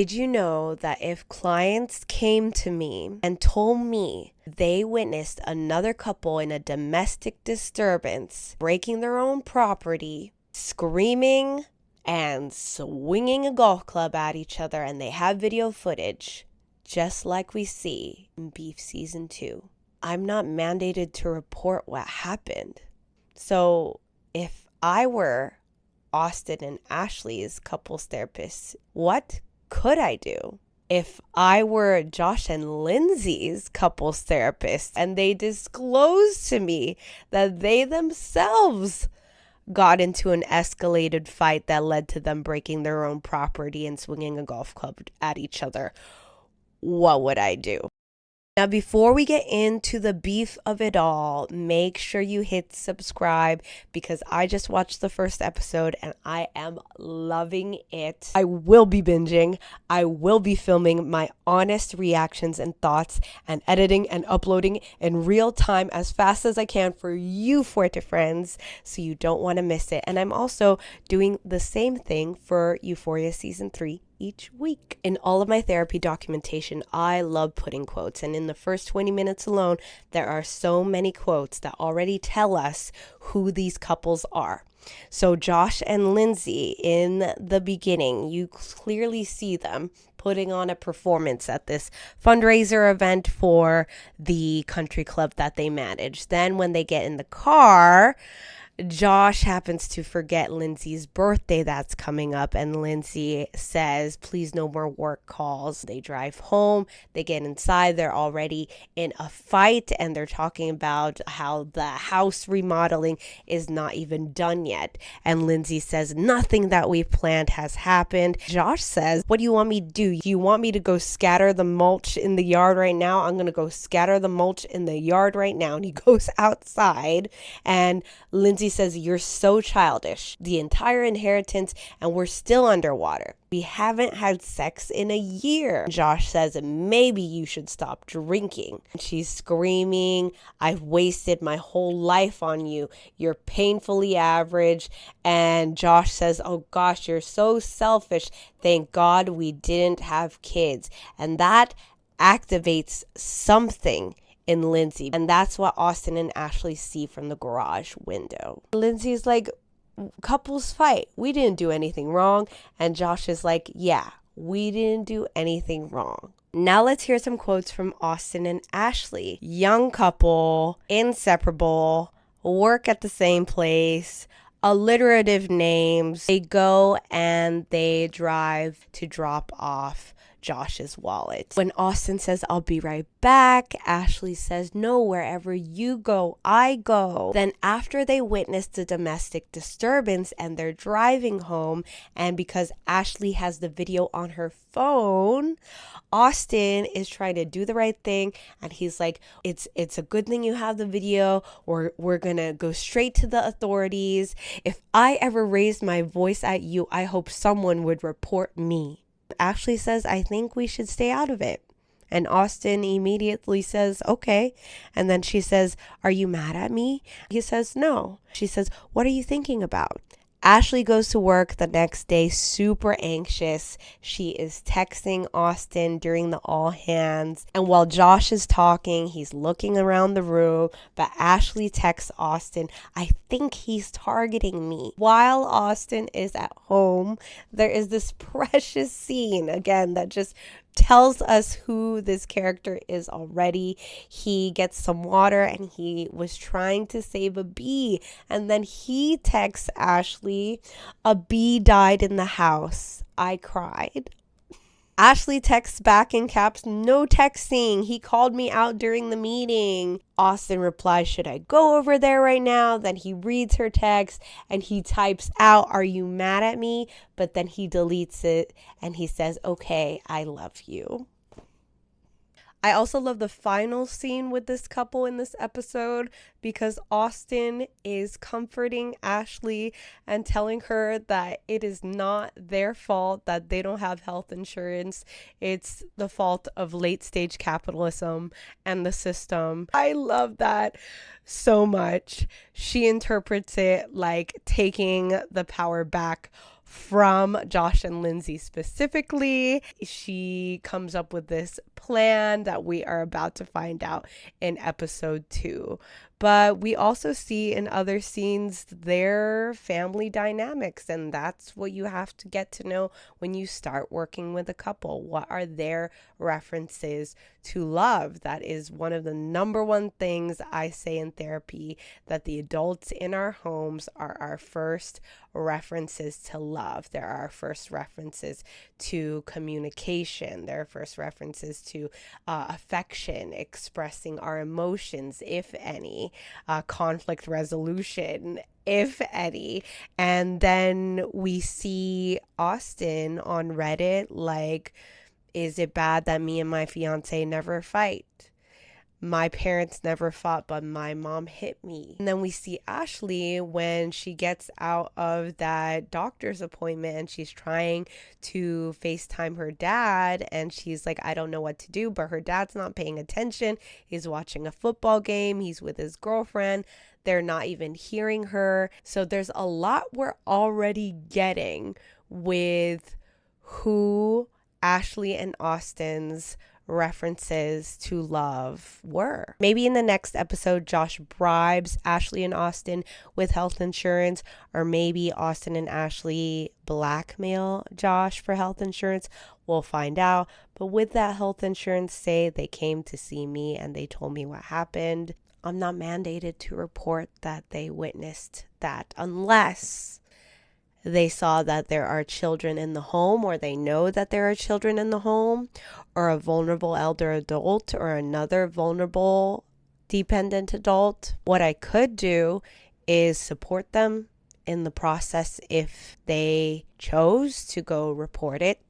Did you know that if clients came to me and told me they witnessed another couple in a domestic disturbance breaking their own property, screaming and swinging a golf club at each other, and they have video footage, just like we see in Beef Season 2, I'm not mandated to report what happened. So if I were Austin and Ashley's couples therapist, what could I do? If I were Josh and Lindsay's couples therapist and they disclosed to me that they themselves got into an escalated fight that led to them breaking their own property and swinging a golf club at each other, what would I do? Now, before we get into the beef of it all, make sure you hit subscribe because I just watched the first episode and I am loving it. I will be binging. I will be filming my honest reactions and thoughts and editing and uploading in real time as fast as I can for you Fuerte friends, so you don't want to miss it. And I'm also doing the same thing for Euphoria Season 3 each week. In all of my therapy documentation, I love putting quotes, and in the first 20 minutes alone, there are so many quotes that already tell us who these couples are. So Josh and Lindsay, in the beginning, you clearly see them putting on a performance at this fundraiser event for the country club that they manage. Then when they get in the car, Josh happens to forget Lindsay's birthday that's coming up, and Lindsay says, please no more work calls. They drive home, they get inside, they're already in a fight, and they're talking about how the house remodeling is not even done yet. And Lindsay says, nothing that we've planned has happened. Josh says, what do you want me to do? You want me to go scatter the mulch in the yard right now? I'm going to go scatter the mulch in the yard right now. And he goes outside, and Lindsay says, you're so childish. The entire inheritance, and we're still underwater. We haven't had sex in a year. Josh says, maybe you should stop drinking. She's screaming, I've wasted my whole life on you. You're painfully average. And Josh says, oh gosh, you're so selfish. Thank God we didn't have kids. And that activates something in Lindsay, and that's what Austin and Ashley see from the garage window. Lindsay's like, couples fight, we didn't do anything wrong. And Josh is like, yeah, we didn't do anything wrong. Now let's hear some quotes from Austin and Ashley. Young couple, inseparable, work at the same place, alliterative names. They go and they drive to drop off Josh's wallet. When Austin says, I'll be right back, Ashley says, no, wherever you go, I go. Then after they witness the domestic disturbance and they're driving home, and because Ashley has the video on her phone, Austin is trying to do the right thing, and he's like, it's a good thing you have the video, or we're gonna go straight to the authorities. If I ever raised my voice at you, I hope someone would report me. Ashley says, I think we should stay out of it. And Austin immediately says, okay. And then she says, are you mad at me? He says, no. She says, what are you thinking about? Ashley goes to work the next day super anxious. She is texting Austin during the all hands. And while Josh is talking, he's looking around the room. But Ashley texts Austin, I think he's targeting me. While Austin is at home, there is this precious scene, again, that just tells us who this character is already. He gets some water and he was trying to save a bee, and then he texts Ashley, a bee died in the house. I cried. Ashley texts back in caps, no texting. He called me out during the meeting. Austin replies, should I go over there right now? Then he reads her text and he types out, are you mad at me? But then he deletes it and he says, okay, I love you. I also love the final scene with this couple in this episode because Austin is comforting Ashley and telling her that it is not their fault that they don't have health insurance. It's the fault of late stage capitalism and the system. I love that so much. She interprets it like taking the power back from Josh and Lindsay specifically. She comes up with this plan that we are about to find out in episode 2. But we also see in other scenes their family dynamics, and that's what you have to get to know when you start working with a couple. What are their references to love? That is one of the number one things I say in therapy, that the adults in our homes are our first references to love. They're our first references to communication. They're first references to affection, expressing our emotions, if any, conflict resolution, if any. And then we see Austin on Reddit like, is it bad that me and my fiance never fight? My parents never fought, but my mom hit me. And then we see Ashley when she gets out of that doctor's appointment and she's trying to FaceTime her dad. And she's like, I don't know what to do, but her dad's not paying attention. He's watching a football game. He's with his girlfriend. They're not even hearing her. So there's a lot we're already getting with who Ashley and Austin's references to love were. Maybe in the next episode, Josh bribes Ashley and Austin with health insurance, or maybe Austin and Ashley blackmail Josh for health insurance. We'll find out. But with that health insurance, say they came to see me and they told me what happened. I'm not mandated to report that they witnessed that unless they saw that there are children in the home, or they know that there are children in the home, or a vulnerable elder adult, or another vulnerable dependent adult. What I could do is support them in the process if they chose to go report it,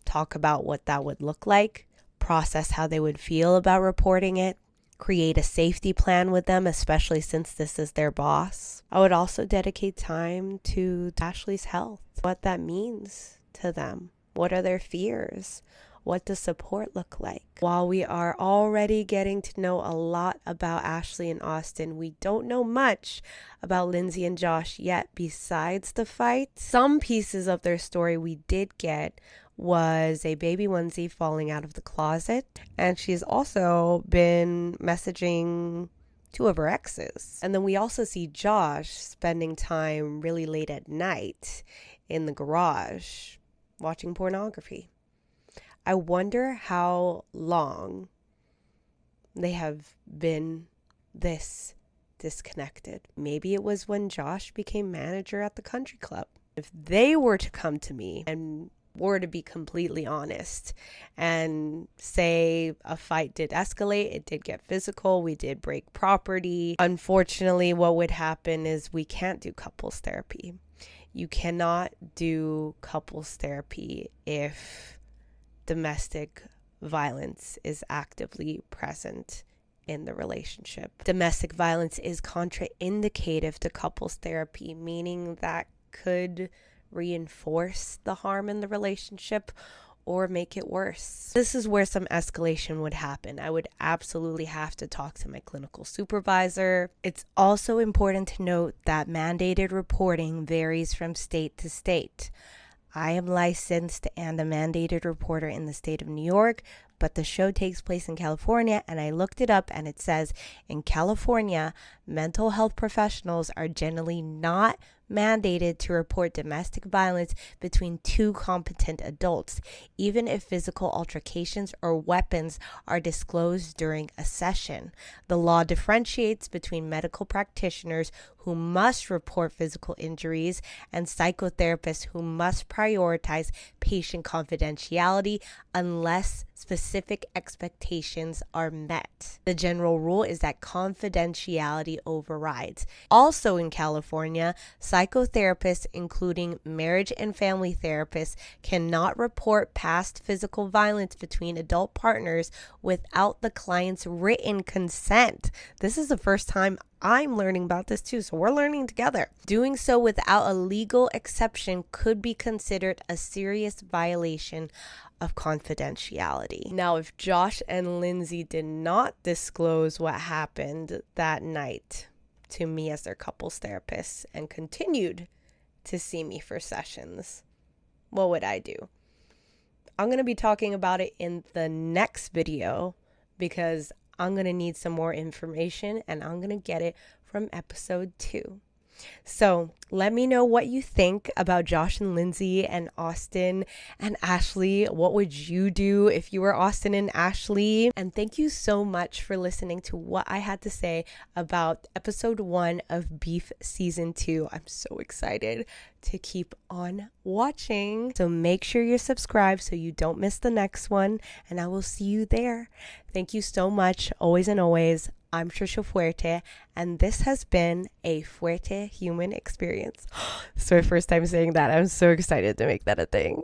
talk about what that would look like, process how they would feel about reporting it, create a safety plan with them, especially since this is their boss. I would also dedicate time to Ashley's health, what that means to them. What are their fears? What does support look like? While we are already getting to know a lot about Ashley and Austin, we don't know much about Lindsay and Josh yet besides the fight. Some pieces of their story we did get was a baby onesie falling out of the closet, and she's also been messaging 2 of her exes. And then we also see Josh spending time really late at night in the garage watching pornography. I wonder how long they have been this disconnected. Maybe it was when Josh became manager at the country club. If they were to come to me and were to be completely honest and say a fight did escalate, it did get physical, we did break property. Unfortunately, what would happen is we can't do couples therapy. You cannot do couples therapy if domestic violence is actively present in the relationship. Domestic violence is contraindicative to couples therapy, meaning that could reinforce the harm in the relationship or make it worse. This is where some escalation would happen. I would absolutely have to talk to my clinical supervisor. It's also important to note that mandated reporting varies from state to state. I am licensed and a mandated reporter in the state of New York, but the show takes place in California, and I looked it up and it says in California, mental health professionals are generally not mandated to report domestic violence between 2 competent adults, even if physical altercations or weapons are disclosed during a session. The law differentiates between medical practitioners who must report physical injuries and psychotherapists who must prioritize patient confidentiality unless specific expectations are met. The general rule is that confidentiality overrides. Also in California, psychotherapists, including marriage and family therapists, cannot report past physical violence between adult partners without the client's written consent. This is the first time I'm learning about this too, so we're learning together. Doing so without a legal exception could be considered a serious violation of confidentiality. Now, if Josh and Lindsay did not disclose what happened that night to me as their couples therapist and continued to see me for sessions, what would I do? I'm going to be talking about it in the next video because I'm going to need some more information and I'm going to get it from episode 2. So let me know what you think about Josh and Lindsay and Austin and Ashley. What would you do if you were Austin and Ashley? And thank you so much for listening to what I had to say about episode 1 of Beef season 2. I'm so excited to keep on watching. So make sure you're subscribed so you don't miss the next one, and I will see you there. Thank you so much, always and always. I'm Trisha Fuerte, and this has been a Fuerte human experience. It's my first time saying that. I'm so excited to make that a thing.